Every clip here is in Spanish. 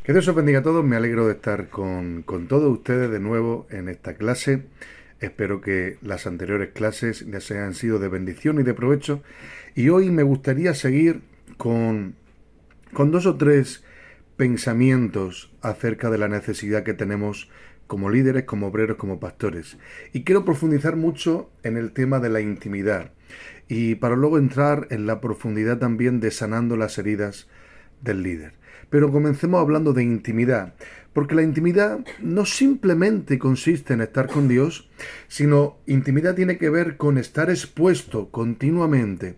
Que Dios os bendiga a todos, me alegro de estar con todos ustedes de nuevo en esta clase. Espero que las anteriores clases les hayan sido de bendición y de provecho. Y hoy me gustaría seguir con dos o tres pensamientos acerca de la necesidad que tenemos como líderes, como obreros, como pastores. Y quiero profundizar mucho en el tema de la intimidad. Y para luego entrar en la profundidad también de sanando las heridas del líder. Pero comencemos hablando de intimidad, porque la intimidad no simplemente consiste en estar con Dios, sino intimidad tiene que ver con estar expuesto continuamente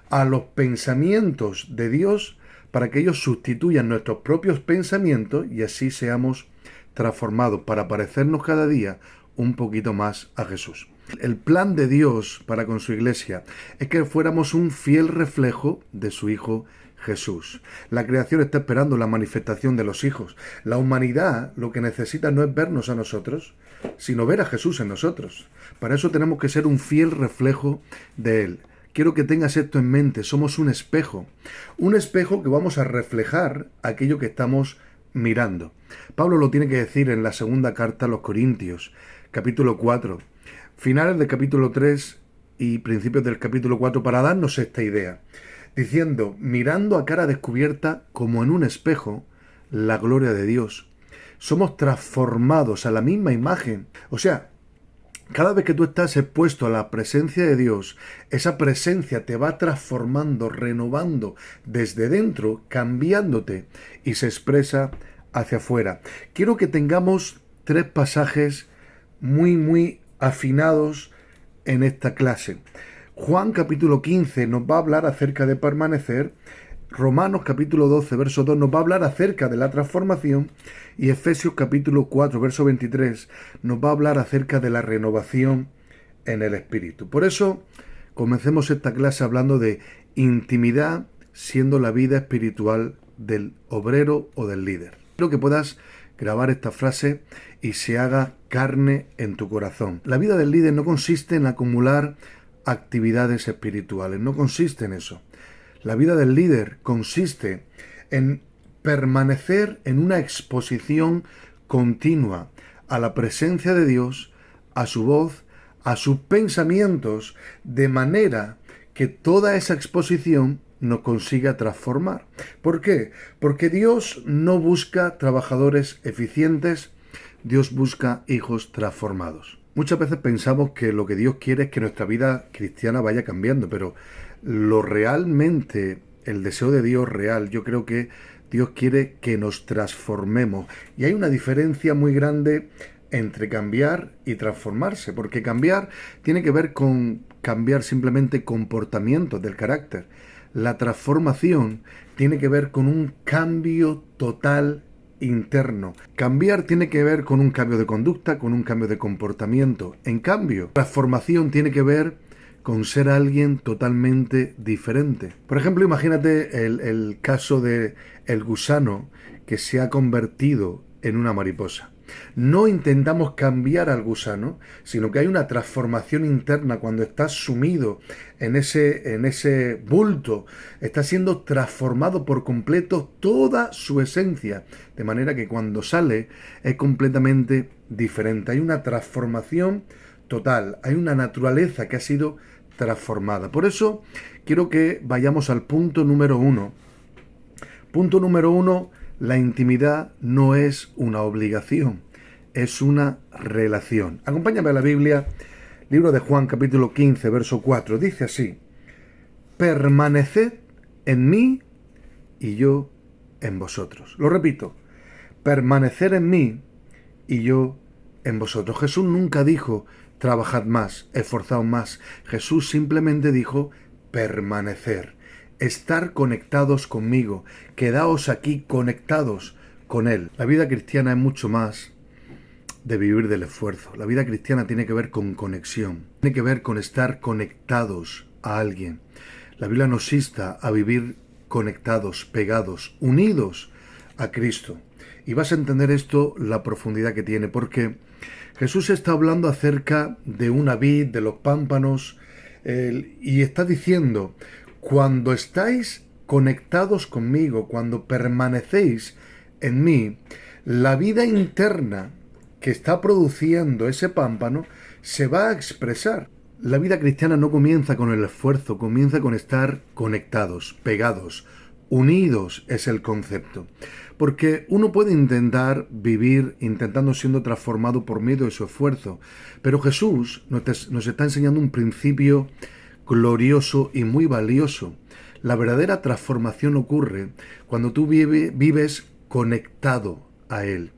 a los pensamientos de Dios para que ellos sustituyan nuestros propios pensamientos y así seamos transformados para parecernos cada día un poquito más a Jesús. El plan de Dios para con su iglesia es que fuéramos un fiel reflejo de su Hijo Jesús. La creación está esperando la manifestación de los hijos. La humanidad lo que necesita no es vernos a nosotros, sino ver a Jesús en nosotros. Para eso tenemos que ser un fiel reflejo de Él. Quiero que tengas esto en mente, somos un espejo que vamos a reflejar aquello que estamos mirando. Pablo lo tiene que decir en la segunda carta a los Corintios, capítulo 4, finales del capítulo 3 y principios del capítulo 4, para darnos esta idea, diciendo, mirando a cara descubierta como en un espejo, la gloria de Dios. Somos transformados a la misma imagen. O sea, cada vez que tú estás expuesto a la presencia de Dios, esa presencia te va transformando, renovando desde dentro, cambiándote y se expresa hacia afuera. Quiero que tengamos tres pasajes muy afinados en esta clase. Juan capítulo 15 nos va a hablar acerca de permanecer. Romanos capítulo 12, verso 2 nos va a hablar acerca de la transformación y Efesios capítulo 4, verso 23 nos va a hablar acerca de la renovación en el Espíritu. Por eso, comencemos esta clase hablando de intimidad siendo la vida espiritual del obrero o del líder. Quiero que puedas grabar esta frase y se haga carne en tu corazón. La vida del líder no consiste en acumular actividades espirituales, no consiste en eso. La vida del líder consiste en permanecer en una exposición continua a la presencia de Dios, a su voz, a sus pensamientos, de manera que toda esa exposición nos consiga transformar. ¿Por qué? Porque Dios no busca trabajadores eficientes, Dios busca hijos transformados. Muchas veces pensamos que lo que Dios quiere es que nuestra vida cristiana vaya cambiando, pero el deseo de Dios real, yo creo que Dios quiere que nos transformemos. Y hay una diferencia muy grande entre cambiar y transformarse, porque cambiar tiene que ver con cambiar simplemente comportamientos del carácter. La transformación tiene que ver con un cambio total interno. Cambiar tiene que ver con un cambio de conducta, con un cambio de comportamiento. En cambio, transformación tiene que ver con ser alguien totalmente diferente. Por ejemplo, imagínate el caso de el gusano que se ha convertido en una mariposa. No intentamos cambiar al gusano, sino que hay una transformación interna cuando estás sumido en ese bulto, está siendo transformado por completo toda su esencia, de manera que cuando sale es completamente diferente. Hay una transformación total, hay una naturaleza que ha sido transformada. Por eso quiero que vayamos al punto número 1. Punto número 1, la intimidad no es una obligación, es una relación. Acompáñame a la Biblia, libro de Juan capítulo 15, verso 4. Dice así, permaneced en mí y yo en vosotros. Lo repito, permanecer en mí y yo en vosotros. Jesús nunca dijo, trabajad más, esforzaos más. Jesús simplemente dijo, permanecer. Estar conectados conmigo, quedaos aquí conectados con Él. La vida cristiana es mucho más de vivir del esfuerzo. La vida cristiana tiene que ver con conexión, tiene que ver con estar conectados a alguien. La Biblia nos insta a vivir conectados, pegados, unidos a Cristo. Y vas a entender esto, la profundidad que tiene, porque Jesús está hablando acerca de una vid, de los pámpanos, y está diciendo, cuando estáis conectados conmigo, cuando permanecéis en mí, la vida interna que está produciendo ese pámpano se va a expresar. La vida cristiana no comienza con el esfuerzo, comienza con estar conectados, pegados, unidos es el concepto. Porque uno puede intentar vivir intentando siendo transformado por medio de su esfuerzo, pero Jesús nos está enseñando un principio glorioso y muy valioso. La verdadera transformación ocurre cuando tú vives conectado a Él.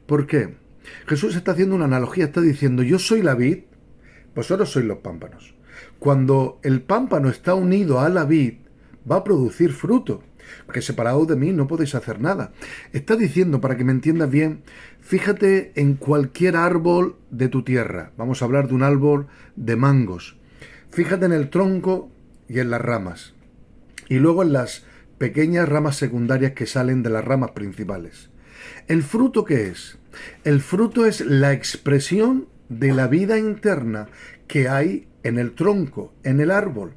¿Por qué? Jesús está haciendo una analogía, está diciendo, yo soy la vid, vosotros sois los pámpanos. Cuando el pámpano está unido a la vid, va a producir fruto, porque separados de mí no podéis hacer nada. Está diciendo, para que me entiendas bien, fíjate en cualquier árbol de tu tierra. Vamos a hablar de un árbol de mangos. Fíjate en el tronco y en las ramas. Y luego en las pequeñas ramas secundarias que salen de las ramas principales. ¿El fruto qué es? El fruto es la expresión de la vida interna que hay en el tronco, en el árbol.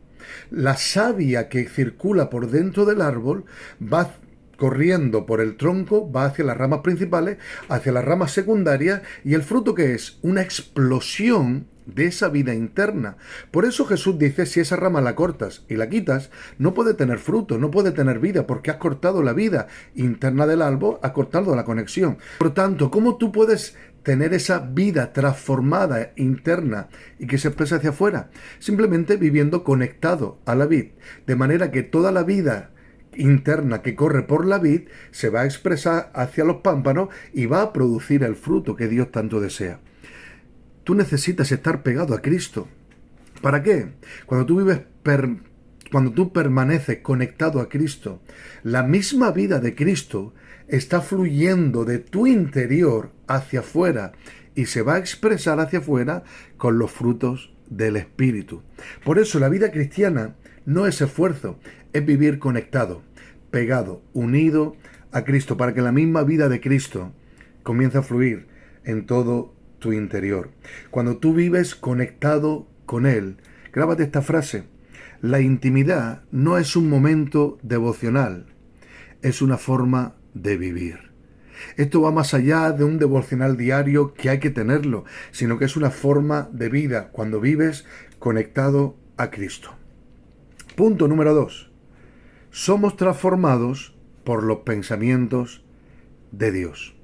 La savia que circula por dentro del árbol va corriendo por el tronco, va hacia las ramas principales, hacia las ramas secundarias, y el fruto que es una explosión de esa vida interna. Por eso Jesús dice, si esa rama la cortas y la quitas, no puede tener fruto, no puede tener vida, porque has cortado la vida interna del árbol, has cortado la conexión. Por tanto, ¿cómo tú puedes tener esa vida transformada interna y que se expresa hacia afuera? Simplemente viviendo conectado a la vid, de manera que toda la vida interna que corre por la vid se va a expresar hacia los pámpanos y va a producir el fruto que Dios tanto desea. Tú necesitas estar pegado a Cristo. ¿Para qué? Cuando tú permaneces conectado a Cristo, la misma vida de Cristo está fluyendo de tu interior hacia afuera y se va a expresar hacia afuera con los frutos del Espíritu. Por eso la vida cristiana no es esfuerzo, es vivir conectado, pegado, unido a Cristo, para que la misma vida de Cristo comience a fluir en todo tu interior. Cuando tú vives conectado con Él, grábate esta frase: la intimidad no es un momento devocional, es una forma de vivir. Esto va más allá de un devocional diario que hay que tenerlo, sino que es una forma de vida cuando vives conectado a Cristo. Punto número 2. Somos transformados por los pensamientos de Dios.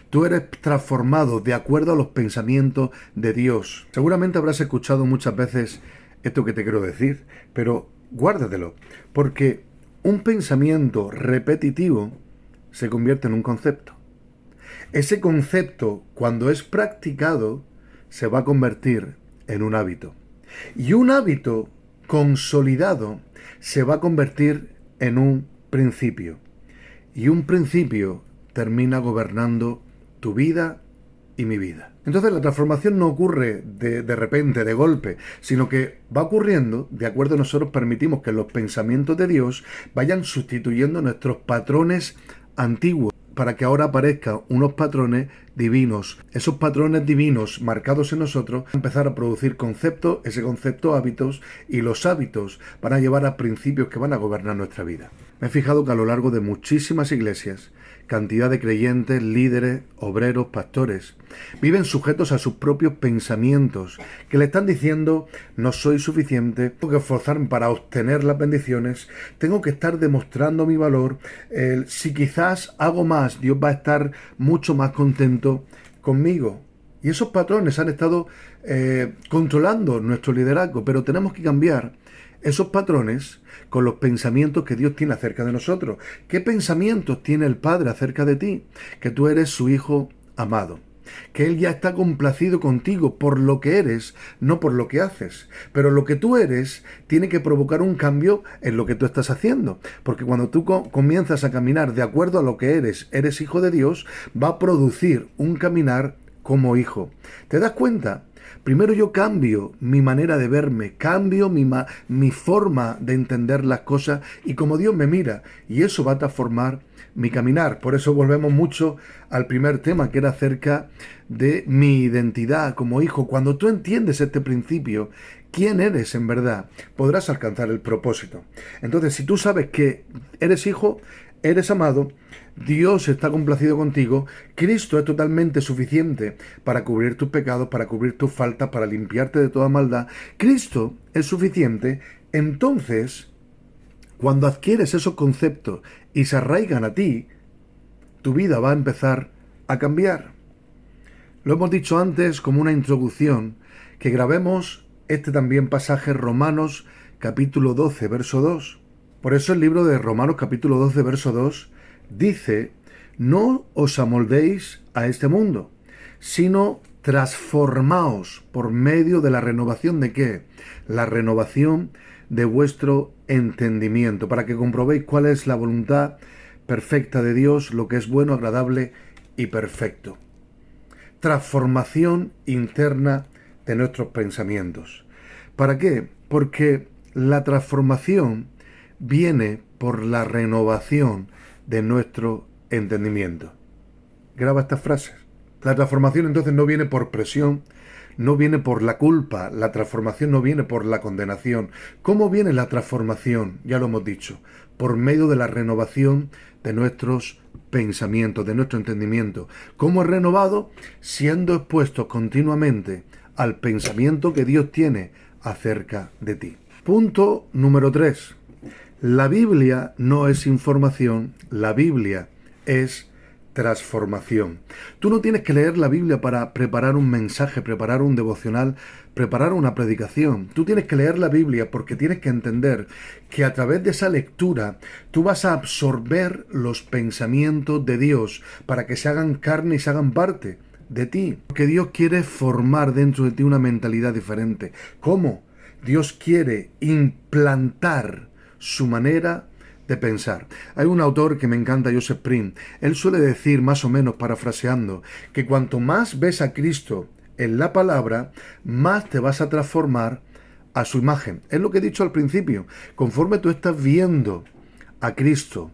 Tú eres transformado de acuerdo a los pensamientos de Dios. Seguramente habrás escuchado muchas veces esto que te quiero decir, pero guárdatelo, porque un pensamiento repetitivo se convierte en un concepto. Ese concepto, cuando es practicado, se va a convertir en un hábito. Y un hábito consolidado se va a convertir en un principio. Y un principio termina gobernando tu vida y mi vida. Entonces la transformación no ocurre de repente, de golpe, sino que va ocurriendo de acuerdo a nosotros permitimos que los pensamientos de Dios vayan sustituyendo nuestros patrones antiguos, para que ahora aparezcan unos patrones divinos. Esos patrones divinos marcados en nosotros van a empezar a producir conceptos, ese concepto hábitos, y los hábitos van a llevar a principios que van a gobernar nuestra vida. Me he fijado que a lo largo de muchísimas iglesias, cantidad de creyentes, líderes, obreros, pastores, viven sujetos a sus propios pensamientos, que le están diciendo, no soy suficiente, tengo que esforzarme para obtener las bendiciones, tengo que estar demostrando mi valor, si quizás hago más, Dios va a estar mucho más contento conmigo. Y esos patrones han estado controlando nuestro liderazgo, pero tenemos que cambiar esos patrones con los pensamientos que Dios tiene acerca de nosotros. ¿Qué pensamientos tiene el Padre acerca de ti? Que tú eres su hijo amado, que Él ya está complacido contigo por lo que eres, no por lo que haces. Pero lo que tú eres tiene que provocar un cambio en lo que tú estás haciendo, porque cuando tú comienzas a caminar de acuerdo a lo que eres hijo de Dios, va a producir un caminar como hijo. ¿Te das cuenta? Primero yo cambio mi manera de verme, cambio mi forma de entender las cosas y como Dios me mira, y eso va a transformar mi caminar. Por eso volvemos mucho al primer tema, que era acerca de mi identidad como hijo. Cuando tú entiendes este principio, quién eres en verdad, podrás alcanzar el propósito. Entonces, si tú sabes que eres hijo, eres amado, Dios está complacido contigo, Cristo es totalmente suficiente para cubrir tus pecados, para cubrir tus faltas, para limpiarte de toda maldad. Cristo es suficiente. Entonces, cuando adquieres esos conceptos y se arraigan a ti, tu vida va a empezar a cambiar. Lo hemos dicho antes como una introducción, que grabemos este también pasaje, Romanos capítulo 12, verso 2. Por eso el libro de Romanos capítulo 12, verso 2 dice: no os amoldéis a este mundo, sino transformaos por medio de la renovación ¿de qué? La renovación de vuestro entendimiento, para que comprobéis cuál es la voluntad perfecta de Dios, lo que es bueno, agradable y perfecto. Transformación interna de nuestros pensamientos. ¿Para qué? Porque la transformación viene por la renovación de nuestro entendimiento. Graba estas frases. La transformación entonces no viene por presión, no viene por la culpa, la transformación no viene por la condenación. ¿Cómo viene la transformación? Ya lo hemos dicho, por medio de la renovación de nuestros pensamientos, de nuestro entendimiento. ¿Cómo es renovado? Siendo expuestos continuamente al pensamiento que Dios tiene acerca de ti. Punto número 3. La Biblia no es información, la Biblia es transformación. Tú no tienes que leer la Biblia para preparar un mensaje, preparar un devocional, preparar una predicación. Tú tienes que leer la Biblia porque tienes que entender que a través de esa lectura tú vas a absorber los pensamientos de Dios para que se hagan carne y se hagan parte de ti. Porque Dios quiere formar dentro de ti una mentalidad diferente. ¿Cómo? Dios quiere implantar su manera de pensar. Hay un autor que me encanta, Joseph Prince. Él suele decir, más o menos parafraseando, que cuanto más ves a Cristo en la palabra, más te vas a transformar a su imagen. Es lo que he dicho al principio. Conforme tú estás viendo a Cristo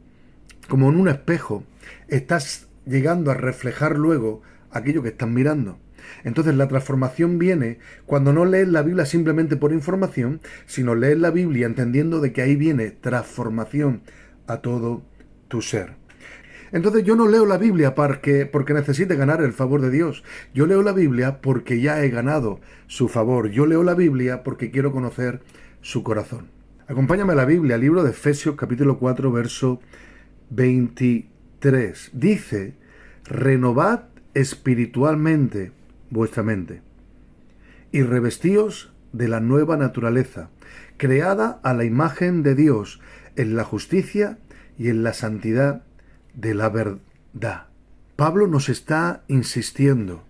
como en un espejo, estás llegando a reflejar luego aquello que estás mirando. Entonces la transformación viene cuando no lees la Biblia simplemente por información, sino lees la Biblia entendiendo de que ahí viene transformación a todo tu ser. Entonces yo no leo la Biblia porque necesite ganar el favor de Dios. Yo leo la Biblia porque ya he ganado su favor. Yo leo la Biblia porque quiero conocer su corazón. Acompáñame a la Biblia, libro de Efesios capítulo 4, verso 23. Dice: renovad espiritualmente vuestra mente y revestíos de la nueva naturaleza, creada a la imagen de Dios en la justicia y en la santidad de la verdad. Pablo nos está insistiendo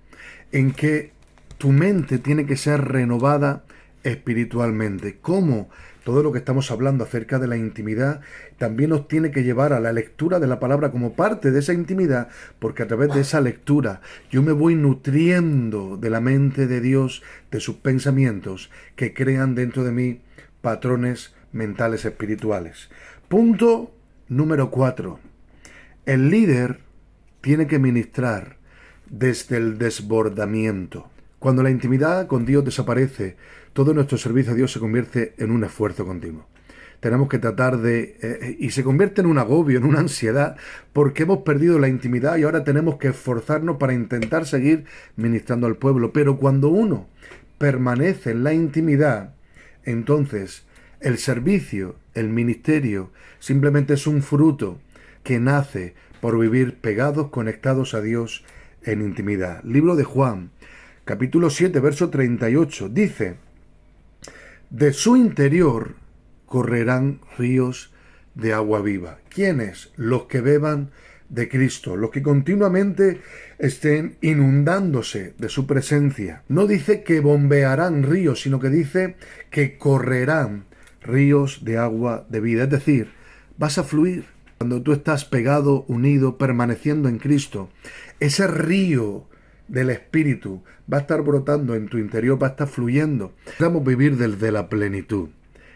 en que tu mente tiene que ser renovada espiritualmente. ¿Cómo? Todo lo que estamos hablando acerca de la intimidad también nos tiene que llevar a la lectura de la palabra como parte de esa intimidad, porque a través de esa lectura yo me voy nutriendo de la mente de Dios, de sus pensamientos que crean dentro de mí patrones mentales espirituales. Punto número 4. El líder tiene que ministrar desde el desbordamiento. Cuando la intimidad con Dios desaparece, todo nuestro servicio a Dios se convierte en un esfuerzo continuo. Tenemos que tratar y se convierte en un agobio, en una ansiedad, porque hemos perdido la intimidad y ahora tenemos que esforzarnos para intentar seguir ministrando al pueblo. Pero cuando uno permanece en la intimidad, entonces el servicio, el ministerio, simplemente es un fruto que nace por vivir pegados, conectados a Dios en intimidad. Libro de Juan, capítulo 7, verso 38, dice: de su interior correrán ríos de agua viva. ¿Quiénes? Los que beban de Cristo, los que continuamente estén inundándose de su presencia. No dice que bombearán ríos, sino que dice que correrán ríos de agua de vida. Es decir, vas a fluir. Cuando tú estás pegado, unido, permaneciendo en Cristo, ese río del Espíritu va a estar brotando en tu interior, va a estar fluyendo. Necesitamos vivir desde la plenitud.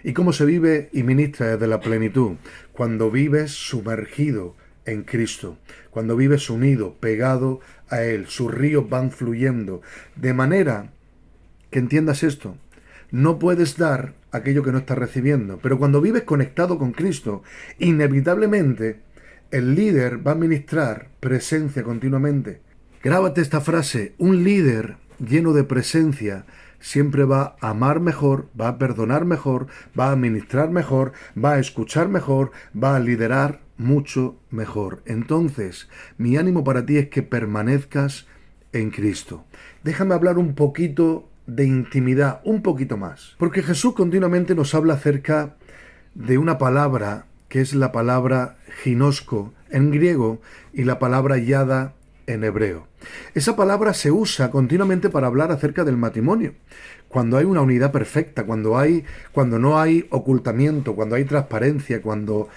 ¿Y cómo se vive y ministra desde la plenitud? Cuando vives sumergido en Cristo, cuando vives unido, pegado a Él, sus ríos van fluyendo. De manera que entiendas esto, no puedes dar aquello que no estás recibiendo, pero cuando vives conectado con Cristo, inevitablemente el líder va a ministrar presencia continuamente. Grábate esta frase: un líder lleno de presencia siempre va a amar mejor, va a perdonar mejor, va a ministrar mejor, va a escuchar mejor, va a liderar mucho mejor. Entonces, mi ánimo para ti es que permanezcas en Cristo. Déjame hablar un poquito de intimidad, un poquito más. Porque Jesús continuamente nos habla acerca de una palabra que es la palabra ginosco en griego y la palabra yada en hebreo. Esa palabra se usa continuamente para hablar acerca del matrimonio. Cuando hay una unidad perfecta, cuando no hay ocultamiento, cuando hay transparencia, cuando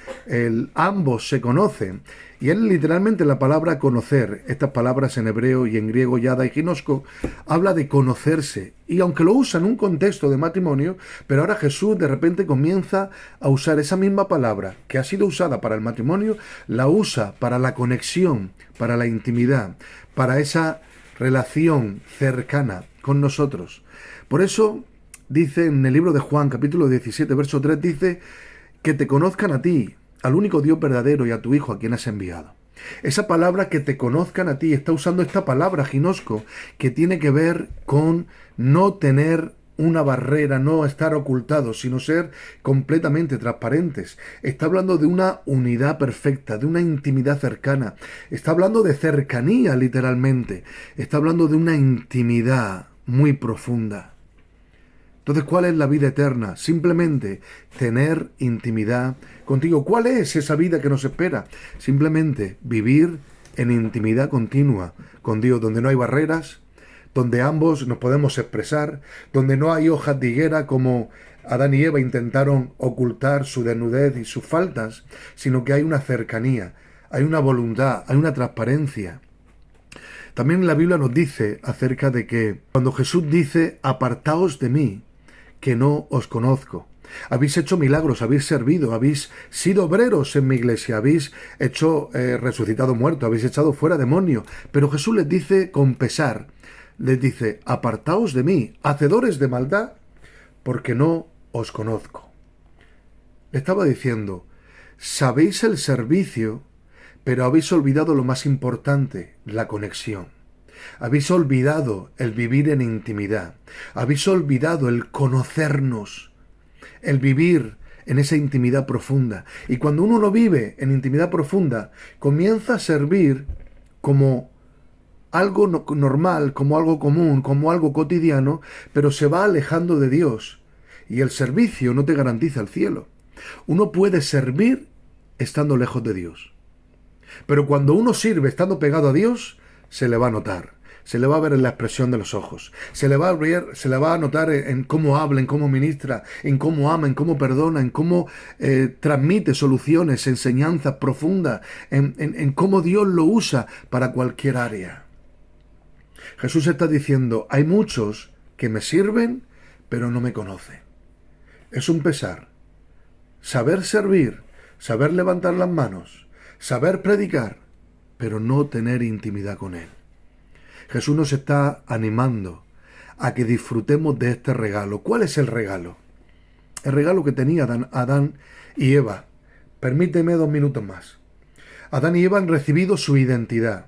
ambos se conocen. Y es literalmente la palabra conocer. Estas palabras en hebreo y en griego, yada y ginosco, habla de conocerse. Y aunque lo usa en un contexto de matrimonio, pero ahora Jesús de repente comienza a usar esa misma palabra que ha sido usada para el matrimonio, la usa para la conexión, para la intimidad, para esa relación cercana con nosotros. Por eso dice en el libro de Juan, capítulo 17, verso 3, dice que te conozcan a ti, al único Dios verdadero, y a tu Hijo a quien has enviado. Esa palabra, que te conozcan a ti, está usando esta palabra ginosco, que tiene que ver con no tener una barrera, no estar ocultados, sino ser completamente transparentes. Está hablando de una unidad perfecta, de una intimidad cercana. Está hablando de cercanía, literalmente. Está hablando de una intimidad muy profunda. Entonces, ¿cuál es la vida eterna? Simplemente tener intimidad contigo. ¿Cuál es esa vida que nos espera? Simplemente vivir en intimidad continua con Dios, donde no hay barreras, donde ambos nos podemos expresar, donde no hay hojas de higuera como Adán y Eva intentaron ocultar su desnudez y sus faltas, sino que hay una cercanía, hay una voluntad, hay una transparencia. También la Biblia nos dice acerca de que cuando Jesús dice: apartaos de mí, que no os conozco. Habéis hecho milagros, habéis servido, habéis sido obreros en mi iglesia, habéis resucitado muertos, habéis echado fuera demonios. Pero Jesús les dice con pesar, les dice: apartaos de mí, hacedores de maldad, porque no os conozco. Le estaba diciendo: sabéis el servicio, pero habéis olvidado lo más importante, la conexión. Habéis olvidado el vivir en intimidad. Habéis olvidado el conocernos, el vivir en esa intimidad profunda. Y cuando uno lo vive en intimidad profunda, comienza a servir como algo normal, como algo común, como algo cotidiano, pero se va alejando de Dios. Y el servicio no te garantiza el cielo. Uno puede servir estando lejos de Dios. Pero cuando uno sirve estando pegado a Dios, se le va a notar, se le va a ver en la expresión de los ojos, se le va a notar en cómo habla, en cómo ministra, en cómo ama, en cómo perdona, en cómo transmite soluciones, enseñanzas profundas, en cómo Dios lo usa para cualquier área. Jesús está diciendo: hay muchos que me sirven, pero no me conocen. Es un pesar. Saber servir, saber levantar las manos, saber predicar, pero no tener intimidad con Él. Jesús nos está animando a que disfrutemos de este regalo. ¿Cuál es el regalo? El regalo que tenía Adán y Eva. Permíteme 2 minutos más. Adán y Eva han recibido su identidad.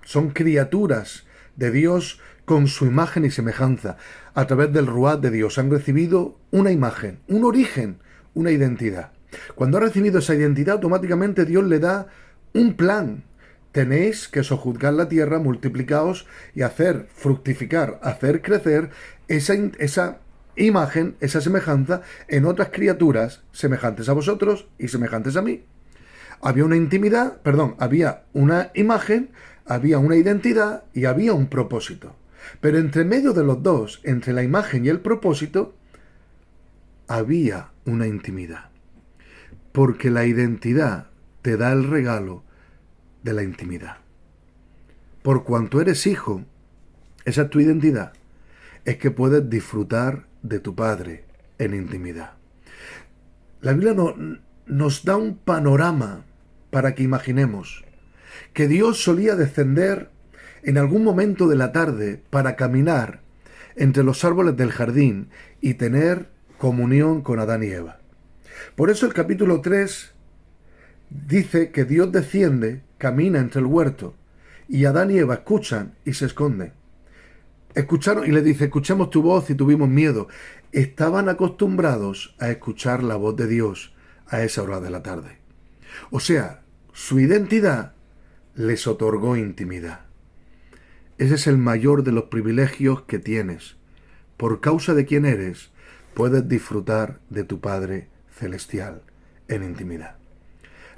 Son criaturas de Dios con su imagen y semejanza. A través del Ruach de Dios han recibido una imagen, un origen, una identidad. Cuando ha recibido esa identidad, automáticamente Dios le da un plan. Tenéis que sojuzgar la tierra, multiplicaos y hacer fructificar, hacer crecer esa imagen, esa semejanza en otras criaturas semejantes a vosotros y semejantes a mí. Había una intimidad, había una imagen, había una identidad y había un propósito. Pero entre medio de los dos, entre la imagen y el propósito, había una intimidad. Porque la identidad te da el regalo de la intimidad. Por cuanto eres hijo, esa es tu identidad, es que puedes disfrutar de tu Padre en intimidad. La Biblia nos da un panorama para que imaginemos que Dios solía descender en algún momento de la tarde para caminar entre los árboles del jardín y tener comunión con Adán y Eva. Por eso el capítulo 3 Dice que Dios desciende, camina entre el huerto, y Adán y Eva escuchan y se esconden. Escucharon y le dice, escuchamos tu voz y tuvimos miedo. Estaban acostumbrados a escuchar la voz de Dios a esa hora de la tarde. O sea, su identidad les otorgó intimidad. Ese es el mayor de los privilegios que tienes. Por causa de quién eres, puedes disfrutar de tu Padre Celestial en intimidad.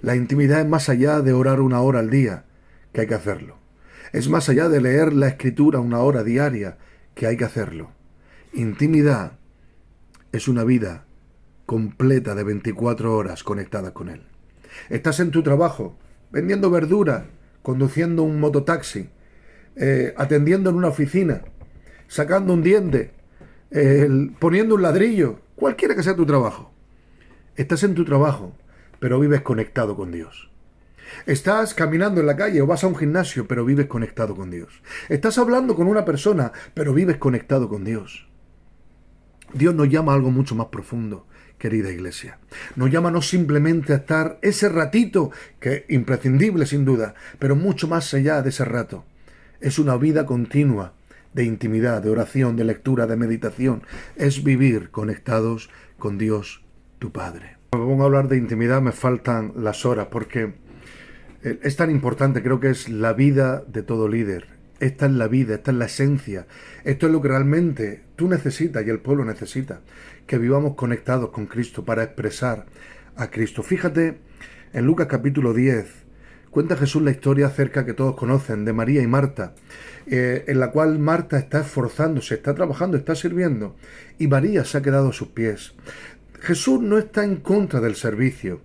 La intimidad es más allá de orar 1 hora al día, que hay que hacerlo. Es más allá de leer la Escritura 1 hora diaria, que hay que hacerlo. Intimidad es una vida completa de 24 horas conectada con Él. Estás en tu trabajo, vendiendo verdura, conduciendo un mototaxi, atendiendo en una oficina, sacando un diente, poniendo un ladrillo, cualquiera que sea tu trabajo. Estás en tu trabajo, pero vives conectado con Dios. Estás caminando en la calle o vas a un gimnasio, pero vives conectado con Dios. Estás hablando con una persona, pero vives conectado con Dios. Dios nos llama a algo mucho más profundo, querida iglesia. Nos llama no simplemente a estar ese ratito, que es imprescindible sin duda, pero mucho más allá de ese rato. Es una vida continua de intimidad, de oración, de lectura, de meditación. Es vivir conectados con Dios, tu Padre. Cuando me pongo a hablar de intimidad me faltan las horas, porque es tan importante, creo que es la vida de todo líder. Esta es la vida, esta es la esencia. Esto es lo que realmente tú necesitas y el pueblo necesita. Que vivamos conectados con Cristo para expresar a Cristo. Fíjate, en Lucas capítulo 10, cuenta Jesús la historia acerca que todos conocen, de María y Marta, en la cual Marta está esforzándose, está trabajando, está sirviendo, y María se ha quedado a sus pies. Jesús no está en contra del servicio,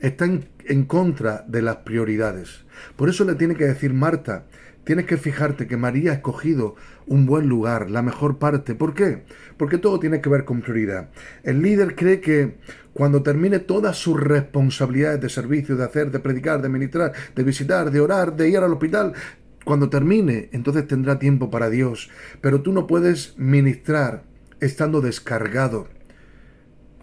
está en contra de las prioridades. Por eso le tiene que decir, Marta, tienes que fijarte que María ha escogido un buen lugar, la mejor parte. ¿Por qué? Porque todo tiene que ver con prioridad. El líder cree que cuando termine todas sus responsabilidades de servicio, de hacer, de predicar, de ministrar, de visitar, de orar, de ir al hospital, cuando termine, entonces tendrá tiempo para Dios. Pero tú no puedes ministrar estando descargado,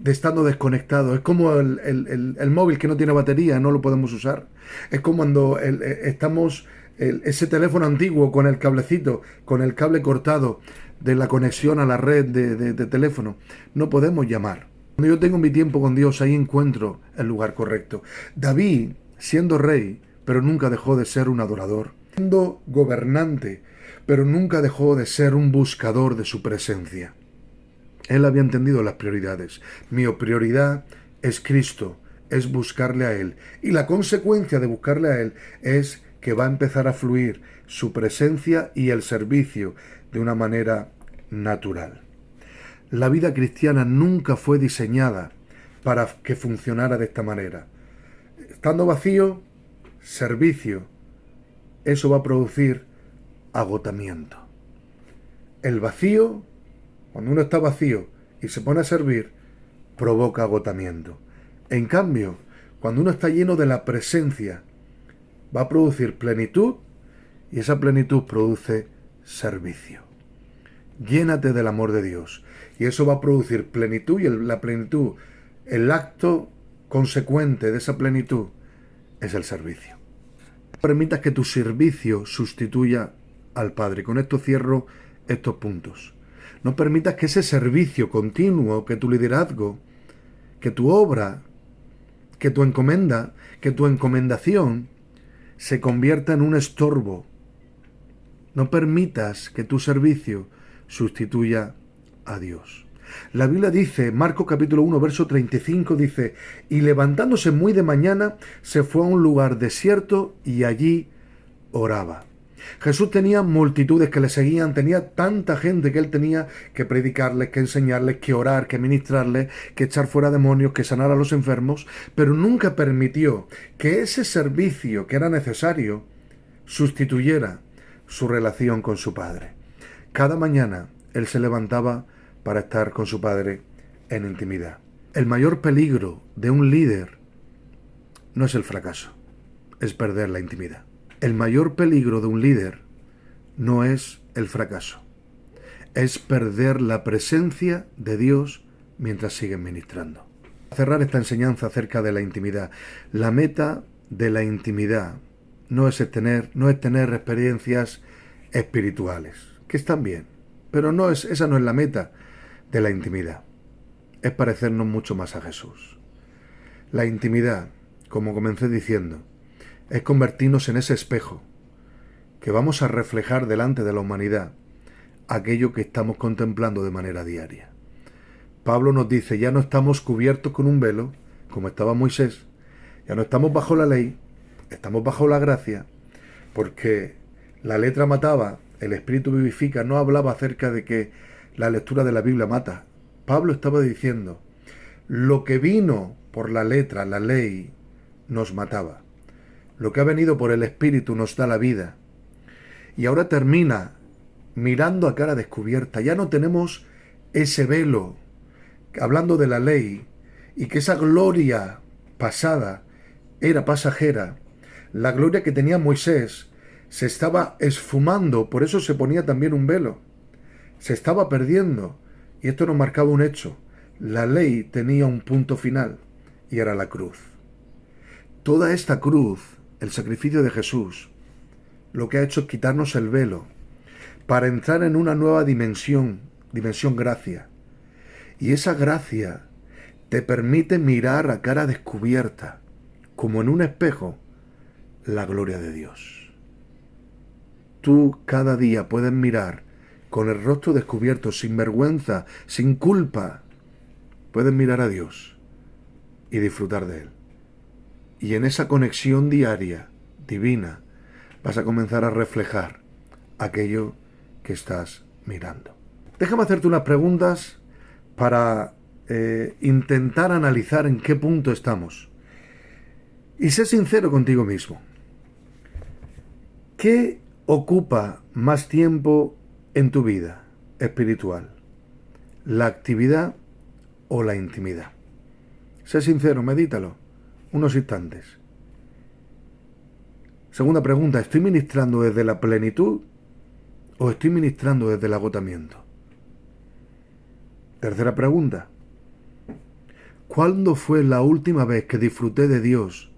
estando desconectado. Es como el móvil que no tiene batería, no lo podemos usar. Es como cuando estamos ese teléfono antiguo con el cablecito, con el cable cortado de la conexión a la red de teléfono. No podemos llamar. Cuando yo tengo mi tiempo con Dios, ahí encuentro el lugar correcto. David, siendo rey, pero nunca dejó de ser un adorador. Siendo gobernante, pero nunca dejó de ser un buscador de su presencia. Él había entendido las prioridades. Mi prioridad es Cristo, es buscarle a Él. Y la consecuencia de buscarle a Él es que va a empezar a fluir su presencia y el servicio de una manera natural. La vida cristiana nunca fue diseñada para que funcionara de esta manera. Estando vacío, servicio. Eso va a producir agotamiento. El vacío, cuando uno está vacío y se pone a servir, provoca agotamiento. En cambio, cuando uno está lleno de la presencia, va a producir plenitud y esa plenitud produce servicio. Llénate del amor de Dios y eso va a producir plenitud, y la plenitud, el acto consecuente de esa plenitud es el servicio. No permitas que tu servicio sustituya al Padre. Con esto cierro estos puntos. No permitas que ese servicio continuo, que tu liderazgo, que tu obra, que tu encomenda, que tu encomendación se convierta en un estorbo. No permitas que tu servicio sustituya a Dios. La Biblia dice, Marcos capítulo 1, verso 35, dice, y levantándose muy de mañana, se fue a un lugar desierto y allí oraba. Jesús tenía multitudes que le seguían, tenía tanta gente que él tenía que predicarles, que enseñarles, que orar, que ministrarles, que echar fuera demonios, que sanar a los enfermos, pero nunca permitió que ese servicio que era necesario sustituyera su relación con su Padre. Cada mañana él se levantaba para estar con su Padre en intimidad. El mayor peligro de un líder no es el fracaso, es perder la intimidad. El mayor peligro de un líder no es el fracaso, es perder la presencia de Dios mientras siguen ministrando. Cerrar esta enseñanza acerca de la intimidad. La meta de la intimidad no es tener experiencias espirituales, que están bien, pero esa no es la meta de la intimidad. Es parecernos mucho más a Jesús. La intimidad, como comencé diciendo, es convertirnos en ese espejo que vamos a reflejar delante de la humanidad aquello que estamos contemplando de manera diaria. Pablo nos dice, ya no estamos cubiertos con un velo, como estaba Moisés, ya no estamos bajo la ley, estamos bajo la gracia, porque la letra mataba, el espíritu vivifica, no hablaba acerca de que la lectura de la Biblia mata. Pablo estaba diciendo, lo que vino por la letra, la ley, nos mataba. Lo que ha venido por el espíritu nos da la vida. Y ahora termina mirando a cara descubierta. Ya no tenemos ese velo, hablando de la ley, y que esa gloria pasada era pasajera. La gloria que tenía Moisés se estaba esfumando, por eso se ponía también un velo. Se estaba perdiendo, y esto nos marcaba un hecho. La ley tenía un punto final, y era la cruz. Toda esta cruz, el sacrificio de Jesús, lo que ha hecho es quitarnos el velo, para entrar en una nueva dimensión gracia. Y esa gracia te permite mirar a cara descubierta, como en un espejo, la gloria de Dios. Tú cada día puedes mirar con el rostro descubierto, sin vergüenza, sin culpa. Puedes mirar a Dios y disfrutar de Él. Y en esa conexión diaria, divina, vas a comenzar a reflejar aquello que estás mirando. Déjame hacerte unas preguntas para intentar analizar en qué punto estamos. Y sé sincero contigo mismo. ¿Qué ocupa más tiempo en tu vida espiritual? ¿La actividad o la intimidad? Sé sincero, medítalo unos instantes. Segunda pregunta, ¿estoy ministrando desde la plenitud o estoy ministrando desde el agotamiento? Tercera pregunta, ¿cuándo fue la última vez que disfruté de Dios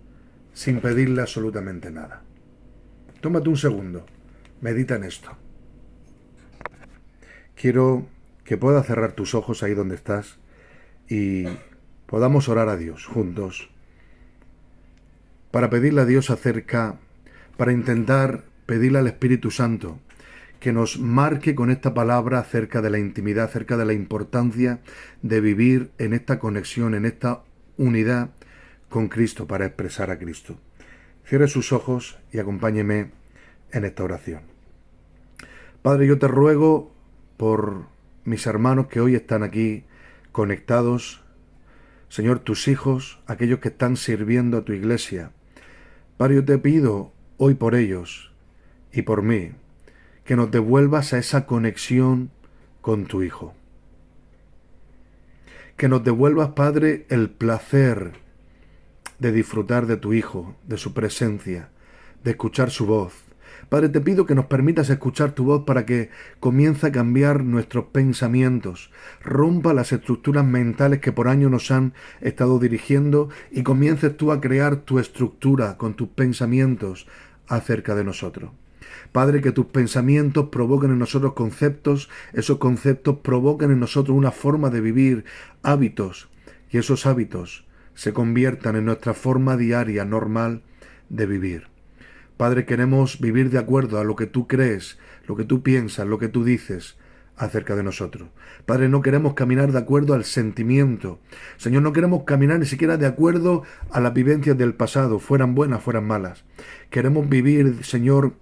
sin pedirle absolutamente nada? Tómate un segundo, medita en esto. Quiero que puedas cerrar tus ojos ahí donde estás y podamos orar a Dios juntos para pedirle a Dios para intentar pedirle al Espíritu Santo que nos marque con esta palabra acerca de la intimidad, acerca de la importancia de vivir en esta conexión, en esta unidad con Cristo para expresar a Cristo. Cierre sus ojos y acompáñeme en esta oración. Padre, yo te ruego por mis hermanos que hoy están aquí conectados, Señor, tus hijos, aquellos que están sirviendo a tu iglesia. Padre, yo te pido hoy por ellos y por mí, que nos devuelvas a esa conexión con tu Hijo. Que nos devuelvas, Padre, el placer de disfrutar de tu Hijo, de su presencia, de escuchar su voz. Padre, te pido que nos permitas escuchar tu voz para que comience a cambiar nuestros pensamientos, rompa las estructuras mentales que por años nos han estado dirigiendo y comiences tú a crear tu estructura con tus pensamientos acerca de nosotros. Padre, que tus pensamientos provoquen en nosotros conceptos, esos conceptos provoquen en nosotros una forma de vivir, hábitos, y esos hábitos se conviertan en nuestra forma diaria, normal de vivir. Padre, queremos vivir de acuerdo a lo que tú crees, lo que tú piensas, lo que tú dices acerca de nosotros. Padre, no queremos caminar de acuerdo al sentimiento. Señor, no queremos caminar ni siquiera de acuerdo a las vivencias del pasado, fueran buenas, fueran malas. Queremos vivir, Señor,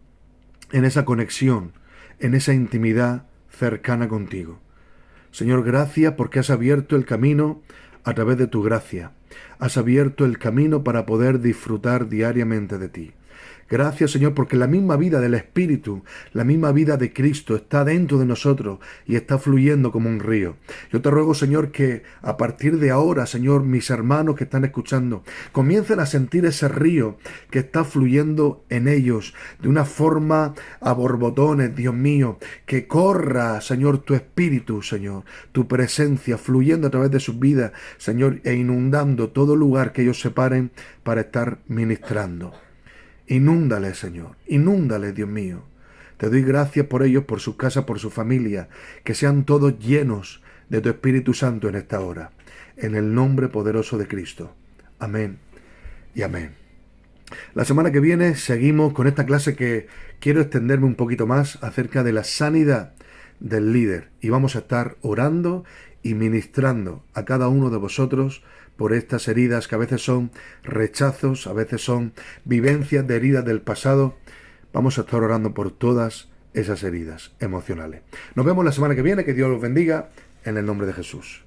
en esa conexión, en esa intimidad cercana contigo. Señor, gracias porque has abierto el camino a través de tu gracia. Has abierto el camino para poder disfrutar diariamente de ti. Gracias, Señor, porque la misma vida del Espíritu, la misma vida de Cristo está dentro de nosotros y está fluyendo como un río. Yo te ruego, Señor, que a partir de ahora, Señor, mis hermanos que están escuchando, comiencen a sentir ese río que está fluyendo en ellos de una forma a borbotones, Dios mío, que corra, Señor, tu Espíritu, Señor, tu presencia fluyendo a través de sus vidas, Señor, e inundando todo lugar que ellos se paren para estar ministrando. Inúndale, Señor, inúndale, Dios mío. Te doy gracias por ellos, por sus casas, por su familia, que sean todos llenos de tu Espíritu Santo en esta hora, en el nombre poderoso de Cristo. Amén y amén. La semana que viene seguimos con esta clase que quiero extenderme un poquito más acerca de la sanidad del líder, y vamos a estar orando y ministrando a cada uno de vosotros por estas heridas que a veces son rechazos, a veces son vivencias de heridas del pasado. Vamos a estar orando por todas esas heridas emocionales. Nos vemos la semana que viene, que Dios los bendiga en el nombre de Jesús.